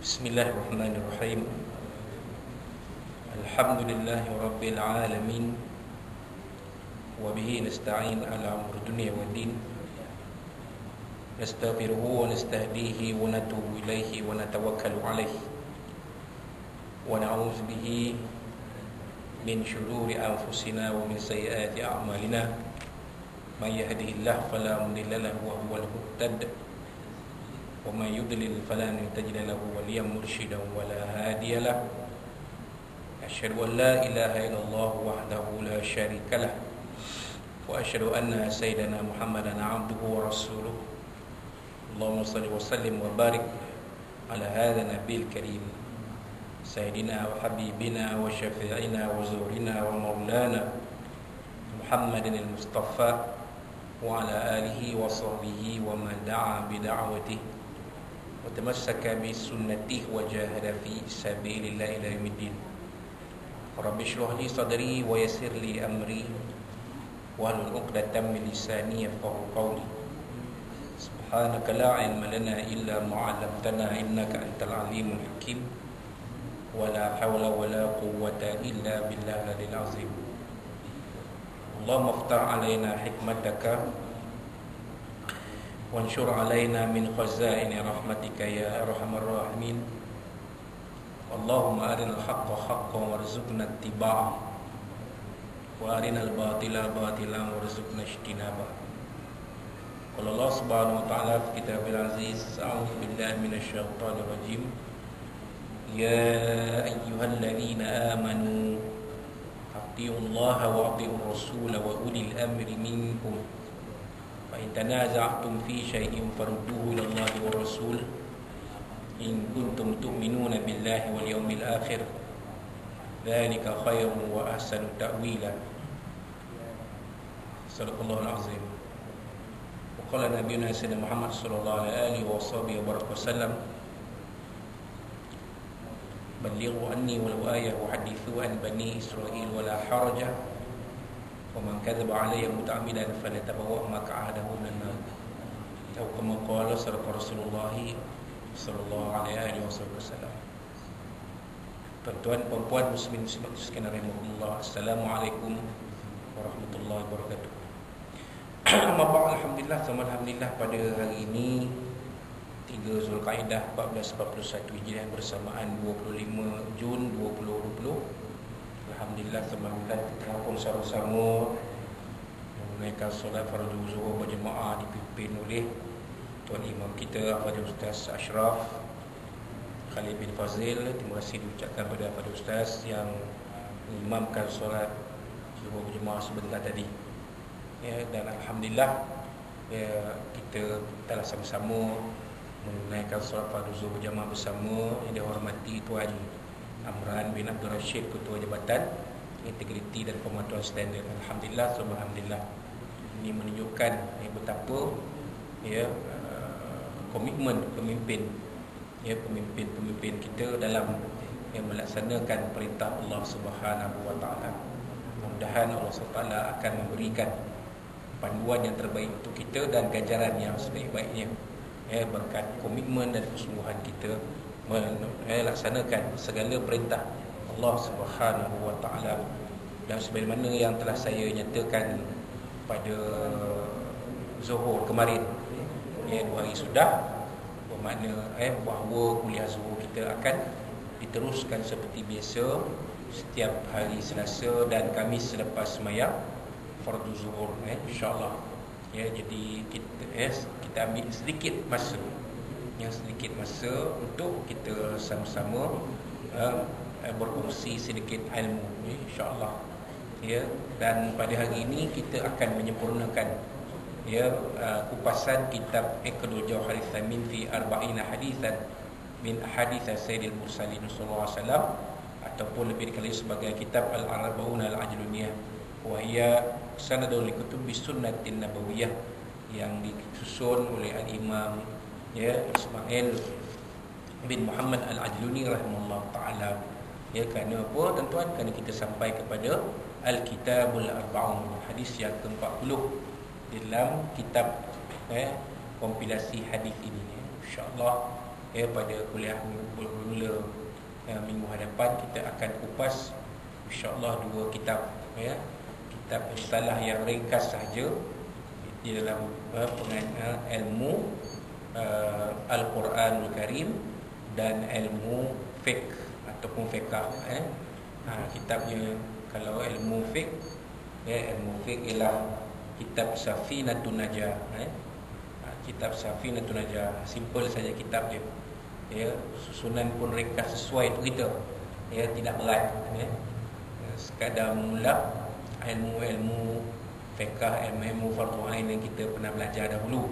Bismillahirrahmanirrahim. Alhamdulillahi rabbil alamin. Wa bihi nasta'in ala umuri dunya waddin. Nastaghfiruhu wa nastahdihi wa natubu ilaihi wa natawakkalu alaihi. Wa na'udzu bihi min shururi anfusina wa min sayyiati a'malina. May yahdihillahu fala mudilla lahu wa huwal muhtadi. ومن يضلل فلن تجد له وليا مرشدا ولا هادي له أشهد أن لا إله إلا الله وحده لا شريك له وأشهد أن سيدنا محمدا عبده ورسوله اللهم صل وسلم وبارك على هذا النبي الكريم سيدنا وحبيبنا وشفيعنا وزورنا ومولانا محمد المصطفى وعلى آله وصحبه ومن دعا بدعوته وتمسك بسنته وجاهد في سبيل الله إلى يوم الدين. رب اشرح لي صدري ويسر لي أمري واحلل عقدة من لساني يفقهوا قولي. سبحانك لا علم لنا إلا ما علمتنا إنك أنت العليم الحكيم ولا حول ولا قوة إلا بالله العلي العظيم. اللهم افتح علينا حكمتك وانشر علينا من خزائن رحمتك يا أرحم الراحمين. اللهم أرنا الحق حقا وارزقنا اتباعه وأرنا الباطل باطلا وارزقنا اجتنابه. قال الله سبحانه وتعالى في كتابه العزيز أعوذ بالله من الشيطان الرجيم يا أيها الذين آمنوا أطيعوا الله وأطيعوا الرسول وأولي الأمر منكم فإن تنازعتم في شيء فردوه إلى الله والرسول إن كنتم تؤمنون بالله واليوم الآخر ذلك خير وأحسن تأويلا. صدق الله العظيم. وقال نبينا سيدنا محمد صلى الله عليه وصحبه وسلم بلغوا عني ولو آية وحدثوا عن بني إسرائيل ولا حرج ومن كذب علي متعمدا فليتبوأ مقعده من النار أو كما قال صدق رسول الله صلى الله عليه وسلم. Tuan-tuan, puan-puan, muslimin muslimat sekalian rahimakumullah, Assalamualaikum warahmatullahi wabarakatuh. Alhamdulillah, alhamdulillah, pada hari ini 3 Zulkaidah 1441 Hijriah bersamaan 25 Jun 2020. Alhamdulillah, alhamdulillah, kita pun sama-sama menunaikan solat fardu zuhur berjemaah dipimpin oleh Tuan Imam kita Fadil Ustaz Ashraf Khalid bin Fazil. Terima kasih diucapkan kepada Fadil Ustaz yang mengimamkan solat zuhur berjemaah sebentar tadi. Ya, dan alhamdulillah, ya, kita telah sama-sama menunaikan solat fardu zuhur berjamaah bersama yang dihormati Tuan Amran bin Abdul Rashid, Ketua Jabatan Integriti dan Pemantauan Standard. Alhamdulillah, alhamdulillah. Ini menunjukkan betapa komitmen pemimpin pemimpin kita dalam melaksanakan perintah Allah Subhanahu wa taala. Mudah-mudahan Allah Subhanahu wa taala akan memberikan panduan yang terbaik untuk kita dan ganjaran yang sebaik-baiknya berkat komitmen dan kesungguhan kita melaksanakan segala perintah Allah Subhanahu wa taala. Dan sebagaimana yang telah saya nyatakan pada zuhur kemarin, 2 hari sudah, bermakna bahawa kuliah zuhur kita akan diteruskan seperti biasa setiap hari Selasa dan Khamis selepas sembahyang fardu zuhur, insya-Allah. Jadi kita ambil sedikit masa untuk kita sama-sama berkongsi sedikit ilmu, insya-Allah. Dan pada hari ini kita akan menyempurnakan kupasan kitab Iqdul Jawharith Thamin fi Arba'ina Hadithan min Ahadits Sayyidil Mursalin sallallahu alaihi wasallam, ataupun lebih dikenali sebagai kitab Al-Arba'un Al-Ajluniyah wa hiya sanadun li kutubi sunnatin nabawiyah, yang disusun oleh Al-Imam Ismail bin Muhammad Al-Ajluni rahimahullah ta'ala. Kerana apa, tuan-tuan? Kerana kita sampai kepada Al-Kitabul Arba'un, hadis yang ke-40 dalam kitab kompilasi hadis ini. InsyaAllah pada kuliah mula minggu hadapan kita akan kupas insya-Allah 2 kitab, kitab istilah yang ringkas sahaja di dalam ilmu Al-Quranul Karim dan ilmu fiqh ataupun fiqh. Kitabnya kalau ilmu fiqh, ilmu fiqh ialah kitab Safinatun Najah. Kitab Safinatun Najah, simple saja kitab dia. Susunan pun ringkas sesuai untuk kita. Tidak berat. Sekadar mula ilmu-ilmu fiqh, ilmu fardu ain yang kita pernah belajar dahulu.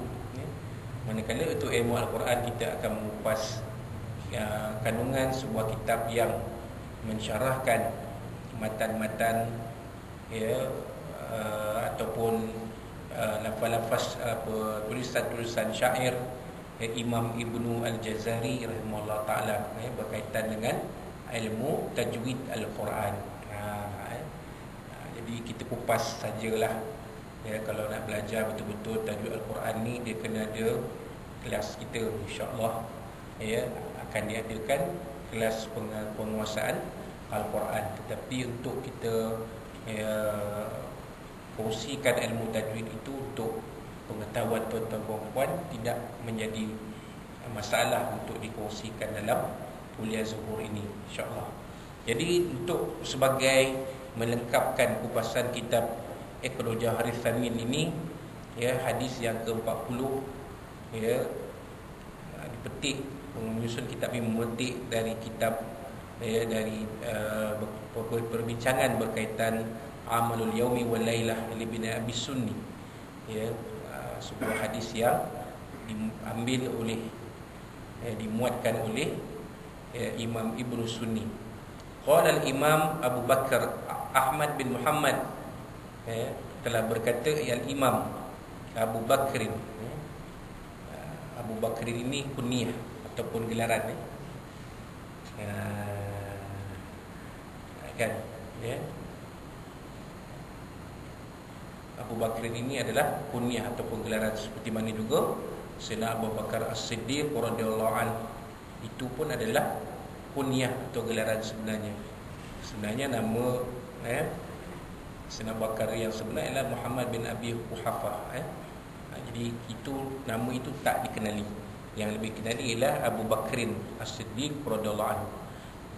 Manakala untuk ilmu Al-Quran kita akan mengupas kandungan sebuah kitab yang mensyarahkan matan-matan ataupun lafaz-lafaz tulisan-tulisan syair Imam Ibnu Al-Jazari rahimahullah taala berkaitan dengan ilmu tajwid Al-Quran. Jadi kita kupas sajalah. Kalau nak belajar betul-betul tajwid Al-Quran ni, dia kena ada kelas kita insya-Allah. Akan diadakan kelas penguasaan Al-Quran. Tetapi untuk kita kongsikan ilmu tajwid itu untuk pengetahuan tuan-tuan puan-puan tidak menjadi masalah untuk dikongsikan dalam kuliah zuhur ini insya-Allah. Jadi untuk sebagai melengkapkan kupasan kitab Iqra Jawharith Thamin ini, hadis yang ke-40 dipetik, menyusun kitab ini memetik dari kitab dari perbincangan berkaitan Amalul Yaumi wal Lailah li Ibn Abi Sunni, sebuah hadis yang diambil oleh dimuatkan oleh Imam Ibnu Sunni. Qala al-Imam Abu Bakar Ahmad bin Muhammad telah berkata al-Imam Abu Bakrin. Abu Bakrin ini kunyah ataupun gelaran kan, Abu Bakrin ini adalah kunyah ataupun gelaran, seperti mana juga Sayyidina Abu Bakar As-Siddiq radhiyallahu anhu itu pun adalah kunyah atau gelaran sebenarnya. Sebenarnya nama Sayyidina Abu Bakar yang sebenar ialah Muhammad bin Abi Quhafah. Jadi itu nama itu tak dikenali. Yang lebih dikenali ialah Abu Bakrin As-Siddiq radhiyallahu anhu.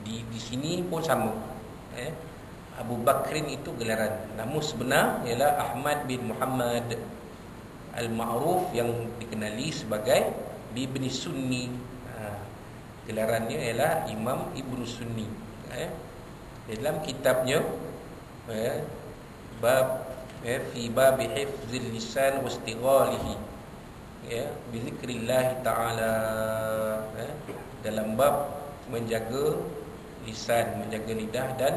Di sini pun sama. Abu Bakrin itu gelaran. Nama sebenar ialah Ahmad bin Muhammad Al-Ma'ruf yang dikenali sebagai Ibn Sunni. Gelarannya ialah Imam Ibnu Sunni. Dalam kitabnya bab fi bab hifzil lisan wa istighalihi bi zikrillah taala, dalam bab menjaga lisan, menjaga lidah dan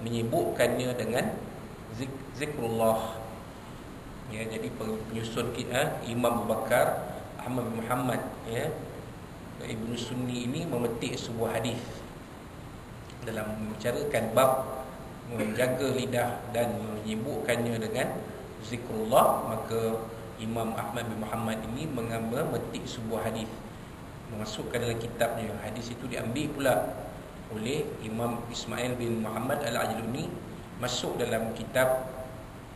menyibukkannya dengan zikrullah. Jadi penyusun kita Imam Abu Bakar Ahmad bin Muhammad Ibnu Sunni ini memetik sebuah hadis dalam membicarakan bab menjaga lidah dan menyibukkannya dengan zikrullah. Maka Imam Ahmad bin Muhammad ini memetik sebuah hadis, memasukkan dalam kitabnya. Hadis itu diambil pula oleh Imam Ismail bin Muhammad Al-Ajluni, masuk dalam kitab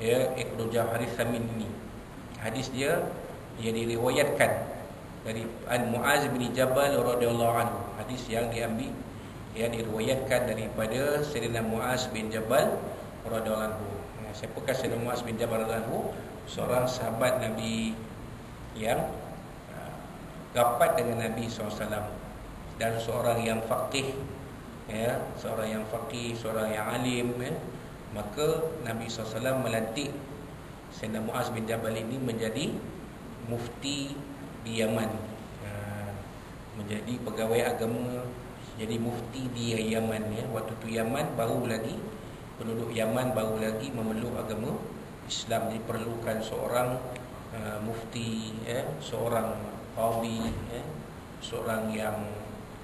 Iqra Jawharith Thamin ini. Hadis dia diriwayatkan dari Muaz bin Jabal radhiyallahu anhu. Hadis yang diambil diriwayatkan daripada Sayyidina Muaz bin Jabal radhiyallahu anhu. Siapakah Sayyidina Muaz bin Jabal radhiyallahu anhu? Seorang sahabat Nabi yang rapat dengan Nabi SAW dan seorang yang faqih, seorang yang faqih, seorang yang alim. Maka Nabi SAW melantik Sayyidina Muaz bin Jabal ini menjadi mufti di Yaman, menjadi pegawai agama, jadi mufti di Yaman. Waktu tu Yaman baru lagi, penduduk Yaman baru lagi memeluk agama Islam. Jadi perlukan seorang mufti, seorang qadi, seorang yang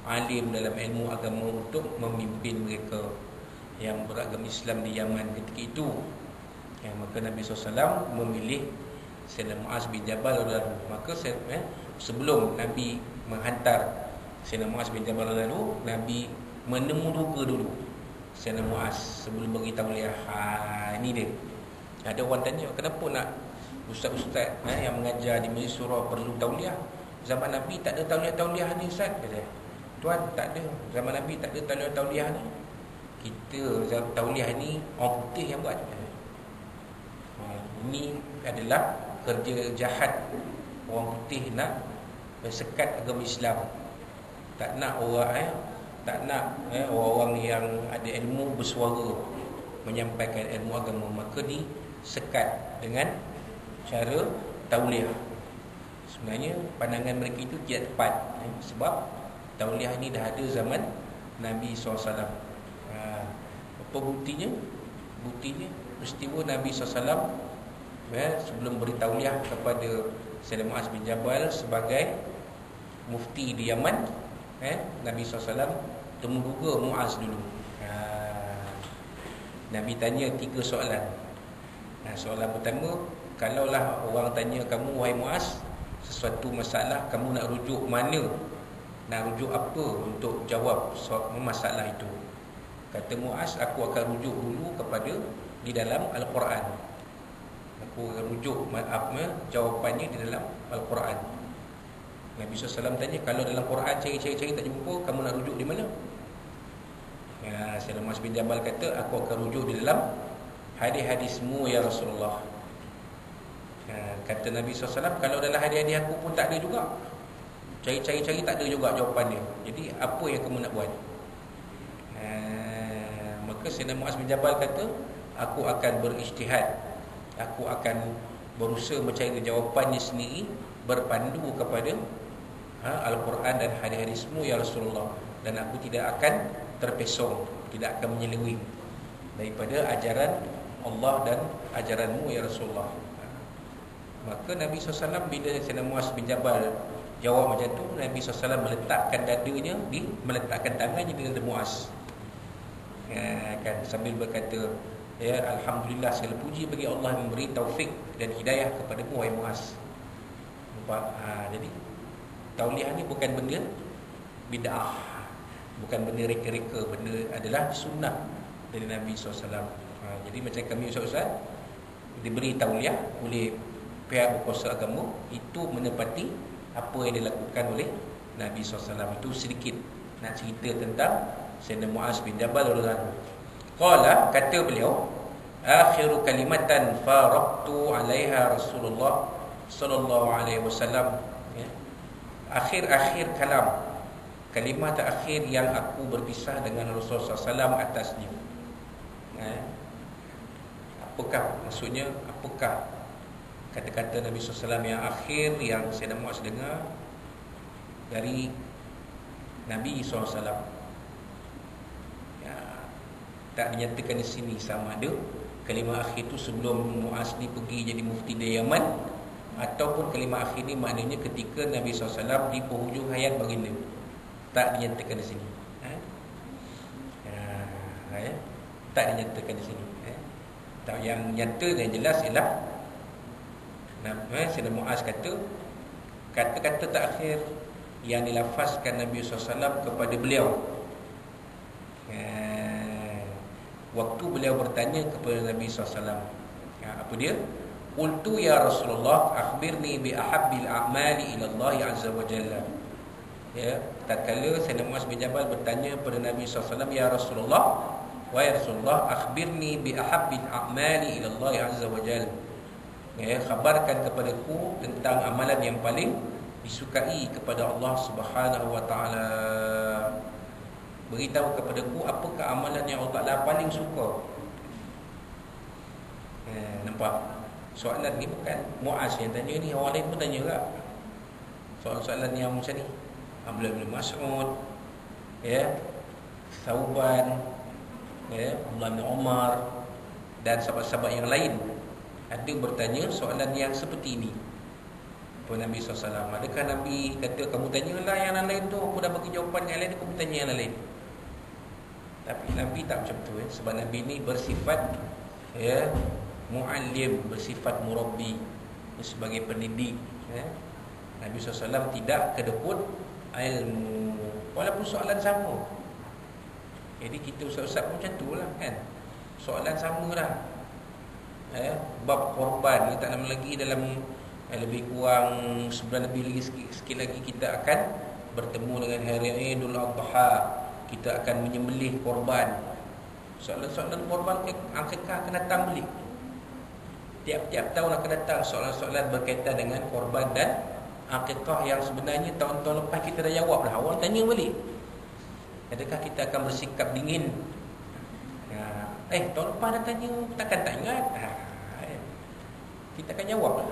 alim dalam ilmu agama untuk memimpin mereka yang beragama Islam di Yaman ketika itu. Maka Nabi SAW memilih Sayyidina Muaz bin Jabal radhiyallahu anhu. Maka sebelum Nabi menghantar Sayyidina Muaz bin Jabal lalu Nabi menemuduga dulu Sayyidina Muaz sebelum bagi tauliah. Ini dia. Ada orang tanya, kenapa nak ustaz-ustaz yang mengajar di Majlis Surah perlu tauliah? Zaman Nabi tak ada tauliah ni ustaz, kata. Tuan, tak ada. Zaman Nabi tak ada tauliah ni. Kita tauliah ni orang putih yang buat. Ini adalah kerja jahat orang putih nak sekat agama Islam. Tak nak orang orang-orang yang ada ilmu bersuara menyampaikan ilmu agama, maka disekat dengan cara tauliah. Sebenarnya pandangan mereka itu tidak tepat, sebab tauliah ni dah ada zaman Nabi SAW. Apa buktinya? Buktinya peristiwa Nabi SAW sebelum beri tauliah kepada Sayyidina Muaz bin Jabal sebagai mufti di Yaman, Nabi SAW temuduga Muaz dulu. Nabi tanya 3 soalan. Soalan pertama, kalaulah orang tanya kamu, wahai Muaz, sesuatu masalah, kamu nak rujuk mana? Nak rujuk apa untuk jawab masalah itu? Kata Muaz, aku akan rujuk dulu kepada di dalam Al-Quran. Aku akan rujuk jawapannya di dalam Al-Quran. Nabi SAW tanya, kalau dalam Quran cari-cari tak jumpa, kamu nak rujuk di mana? Sayyidina Muaz bin Jabal kata, aku akan rujuk di dalam hadis-hadismu ya Rasulullah. Kata Nabi SAW, kalau dalam hadis-hadis aku pun tak ada juga, cari-cari tak ada juga jawapan dia. Jadi apa yang kamu nak buat? Maka Sayyidina Muaz bin Jabal kata, aku akan berijtihad, aku akan berusaha mencari jawapannya sendiri, berpandu kepada Al-Quran dan hadis-hadismu ya Rasulullah, dan aku tidak akan terpesong, tidak akan menyeleweng daripada ajaran Allah dan ajaranmu ya Rasulullah. Maka Nabi SAW bila Sayyidina Muaz bin Jabal jawab macam tu, Nabi SAW meletakkan meletakkan tangannya di dada Muaz, kan, sambil berkata, ya, alhamdulillah, segala puji bagi Allah yang memberi taufik dan hidayah kepadamu wahai Muaz. Nampak? Jadi tauliah ni bukan benda bid'ah, bukan benda reka-reka, benda adalah sunnah dari Nabi SAW. Jadi macam kami ustaz-ustaz diberi tauliah oleh pihak berkuasa agama, itu menepati apa yang dilakukan oleh Nabi SAW. Itu sedikit nak cerita tentang Sayyidina Muaz bin Jabal radhiyallahu anhu. Qala, kata beliau, akhiru kalimatan faraqtu 'alaiha Rasulullah sallallahu alaihi wasallam. Akhir-akhir kalam, kalimat akhir yang aku berpisah dengan Rasulullah SAW atasnya. Apakah maksudnya? Apakah kata-kata Nabi SAW yang akhir yang Sayyidina Muaz dengar dari Nabi SAW? Tak dinyatakan di sini sama ada kalimah akhir itu sebelum Muaz ni pergi jadi mufti di Yaman, ataupun kalimah akhir ni maknanya ketika Nabi SAW di penghujung hayat baginda. Tak dinyatakan di sini. Tak dinyatakan di sini. Yang nyata dan jelas ialah Sayyidina Muaz kata, kata-kata terakhir yang dilafazkan Nabi SAW kepada beliau waktu beliau bertanya kepada Nabi SAW. Apa dia? Qultu ya Rasulullah, akhbirni bi ahabbil a'mali ila Allah azza wa jalla. Ya, tatkala Sayyidina Muaz bin Jabal bertanya kepada Nabi SAW, ya Rasulullah, wahai Rasulullah, akhbirni bi ahabbil a'mali ila Allah azza wa jalla. Ya, khabarkan kepadaku tentang amalan yang paling disukai kepada Allah Subhanahu wa taala. Beritahu kepadaku apakah amalan yang Allah Taala paling suka. Nampak? Soalan ni bukan Muaz yang tanya ni, orang lain pun tanya juga. Soalan-soalan yang macam ni. Abdullah bin Mas'ud, ya, Thauban, ya, Abdullah bin Umar dan sahabat-sahabat yang lain ada bertanya soalan yang seperti ini kepada Nabi SAW. Adakah Nabi kata, kamu tanyalah yang lain tu, aku dah bagi jawapan yang lain, kamu tanya yang lain? Tapi Nabi tak macam tu, sebab Nabi ni bersifat, ya, mu'allim, bersifat murabbi, sebagai pendidik. Nabi SAW tidak kedekut ilmu. walaupun soalan sama. Jadi kita ustaz-ustaz pun macam tu lah kan. Soalan sama dah. Bab korban ni tak lama lagi dalam lebih kurang sebulan lebih lagi, sikit lagi kita akan bertemu dengan hari Idul Adha. Kita akan menyembelih korban. Soalan-soalan korban akikah akan datang balik. Tiap-tiap tahun akan datang soalan-soalan berkaitan dengan korban dan akikah yang sebenarnya tahun-tahun lepas kita dah jawab dah. Awak tanya balik. Adakah kita akan bersikap dingin? Tahun lepas dah tanya, takkan tak ingat? Kita akan jawab lah.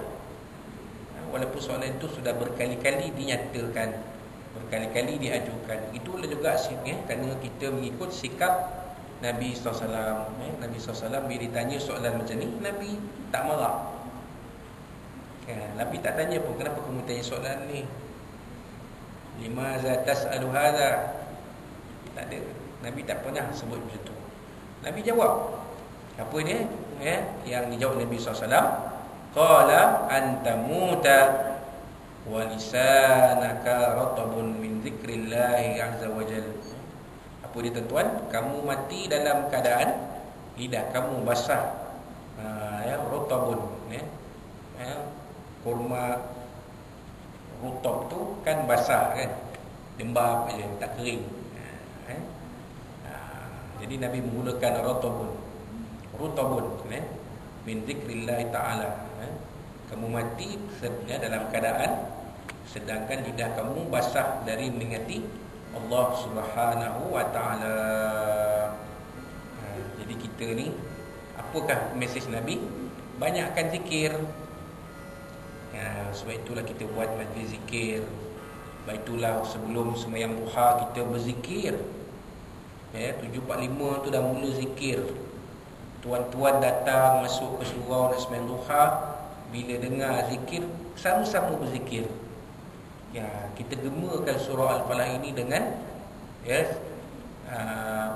Walaupun soalan itu sudah berkali-kali dinyatakan, berkali-kali diajukan. Itulah juga kerana kita mengikut sikap Nabi SAW. Nabi SAW bila ditanya soalan macam ni, Nabi tak marah. Nabi tak tanya pun, kenapa kamu tanya soalan ni? Limaza tas'alu hadha? Tak ada. Nabi tak pernah sebut macam tu. Nabi jawab. Apa dia? Yang dijawab Nabi SAW. Qala anta muta wa lisanaka ratabun min zikrillahi azza wa jalla. Apa dia tuan-tuan? Kamu mati dalam keadaan lidah kamu basah. Ratabun, kurma rutab tu kan basah kan, lembab je, tak kering. Jadi Nabi menggunakan rutabun min zikrillah ta'ala. Kamu mati dalam keadaan sedangkan lidah kamu basah dari mengingati Allah Subhanahu wa taala. Jadi kita ni, apakah mesej Nabi? Banyakkan zikir. Sebab itulah kita buat majlis zikir. Sebab itulah sebelum sembahyang duha kita berzikir. 7.45 tu dah mula zikir. Tuan-tuan datang masuk ke surau nak sembahyang duha, bila dengar zikir sama-sama berzikir. Kita gemakan surah Al-Falah ini dengan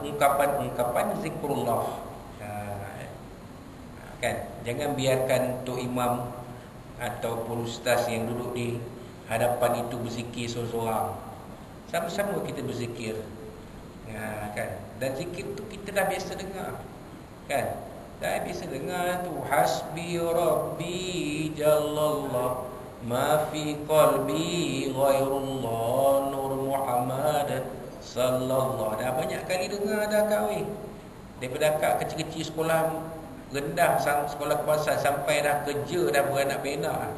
ungkapan-ungkapan zikrullah. Kan? Jangan biarkan tok imam ataupun ustaz yang duduk di hadapan itu berzikir seorang-seorang. Sama-sama kita berzikir. Kan? Dan zikir tu kita dah biasa dengar. Kan? Dah biasa dengar tu, hasbi rabbi jallallah ma fi qalbi ghairullah nur Muhammad sallallahu. Dah banyak kali dengar dah kau. Daripada akak kecil-kecil sekolah rendah, sekolah kebangsaan sampai dah kerja, dah beranak benak,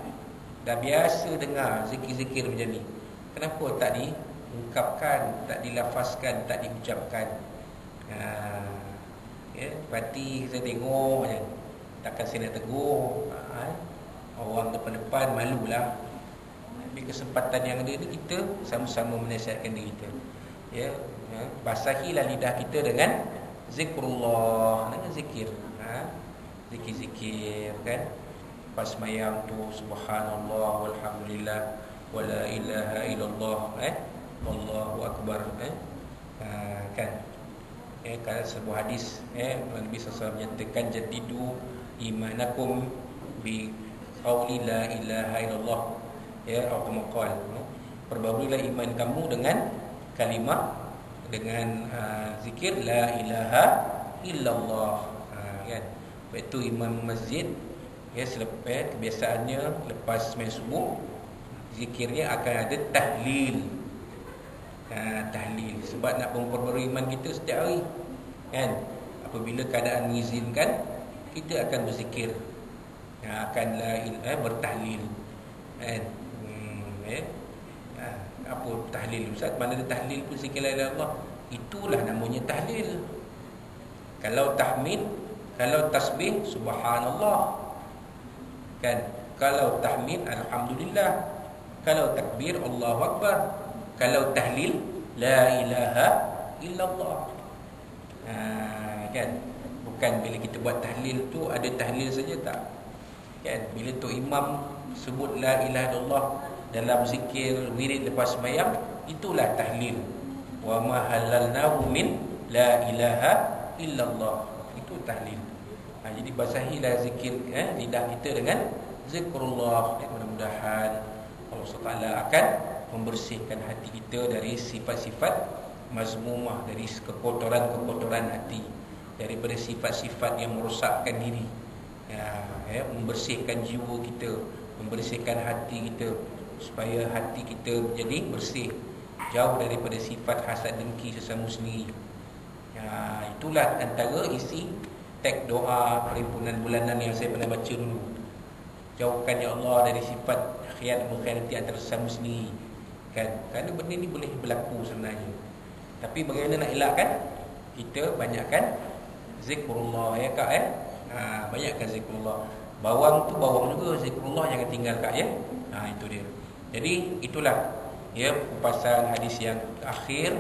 dah biasa dengar zikir-zikir macam ni. Kenapa tak diungkapkan, tak dilafazkan, tak diucapkan? Berarti saya tengok je, takkan saya nak tegur orang depan-depan, malulah. Tapi kesempatan yang ada ni kita sama-sama menasihatkan diri kita. Basahilah lidah kita dengan zikrullah, dengan zikir. Zikir-zikir kan. Pas sembahyang tu subhanallah walhamdulillah wala ilaha illallah, Allahu akbar, kan. Kalau sebuah hadis Nabi SAW menyatakan jadidu imanakum bi qauli la ilaha illallah, atau maqal, perbaulilah iman kamu dengan kalimah, dengan zikir la ilaha illallah, kan. Itu imam masjid selepas kebiasaannya lepas sembahyang subuh zikirnya akan ada tahlil. Tahlil sebab nak memperbarui iman kita setiap hari, kan. Apabila keadaan mengizinkan, kita akan berzikir, akan bertahlil, kan. Apa tahlil Ustaz? Mana ada tahlil pun zikir la ilaha illallah. Itulah namanya tahlil. Kalau tahmid, kalau tasbih subhanallah, kan. Kalau tahmid alhamdulillah, kalau takbir Allahu akbar, kalau tahlil la ilaha illallah. Kan. Bukan bila kita buat tahlil tu ada tahlil saja, tak, kan. Bila tu imam sebut la ilaha illallah dalam zikir wirid lepas sembahyang, itulah tahlil. Wa ma halalnahu min la ilaha illallah, itu tahlil. Jadi basahilah zikir lidah kita dengan zikrullah. Mudah-mudahan Allah SWT akan membersihkan hati kita dari sifat-sifat mazmumah, dari kekotoran-kekotoran hati, daripada sifat-sifat yang merosakkan diri. Membersihkan jiwa kita, membersihkan hati kita, supaya hati kita menjadi bersih, jauh daripada sifat hasad dengki sesama sendiri. Itulah antara isi teks doa perhimpunan bulanan yang saya pernah baca dulu. Jauhkan ya Allah dari sifat khianat mengkhianati antara sesama sendiri, kan? Kerana benda ni boleh berlaku sebenarnya. Tapi bagaimana nak elakkan? Kita banyakkan zikrullah, ya Kak, banyakkan zikrullah. Bawang tu bawang juga, zikrullah jangan tinggal, Kak, ya. Itu dia. Jadi itulah ya kupasan hadis yang akhir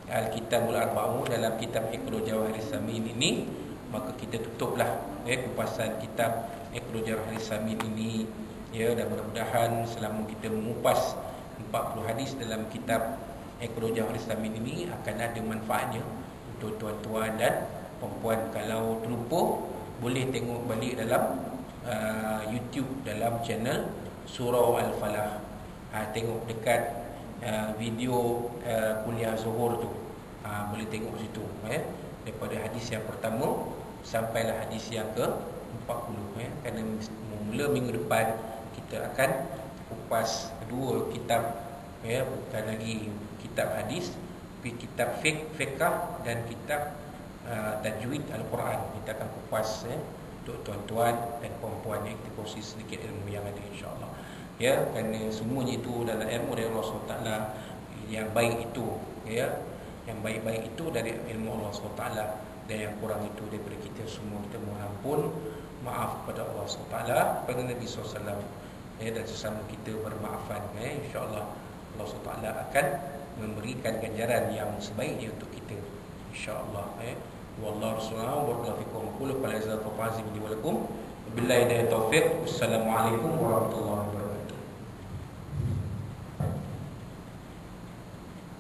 Al-Kitabul Arba'un dalam kitab Iqra' Jawahirus Samin ini. Maka kita tutuplah kupasan kitab Iqra' Jawahirus Samin ini, ya, dan mudah-mudahan selama kita mengupas 40 hadis dalam kitab Iqra' Jawahirus Samin ini akan ada manfaatnya untuk tuan-tuan dan perempuan. Kalau terlupa, boleh tengok balik dalam YouTube, dalam channel Surah Al-Falah. Tengok dekat video kuliah Zuhur tu, boleh tengok situ, daripada hadis yang pertama sampailah hadis yang ke-40, Kerana mula minggu depan kita akan kupas kedua kitab, bukan lagi kitab hadis, tapi kitab fiqh dan kitab tajwid Al-Quran. Kita akan kupas untuk tuan-tuan dan puan-puan yang kita kongsi sedikit ilmu yang ada, insya-Allah. Ya, kerana semuanya itu dalam ilmu dari Allah SWT yang baik itu, ya, yang baik-baik itu dari ilmu Allah SWT, dan yang kurang itu daripada kita semua. Kita mohon ampun, maaf kepada Allah SWT, kepada Nabi SAW, dan sesama kita bermaafan. InsyaAllah Allah SWT akan memberikan ganjaran yang sebaiknya untuk kita, InsyaAllah. Wallahu subhanahu wa ta'ala fikum qul qala azza wa jalla billahi taufiq. Wassalamualaikum warahmatullahi wabarakatuh.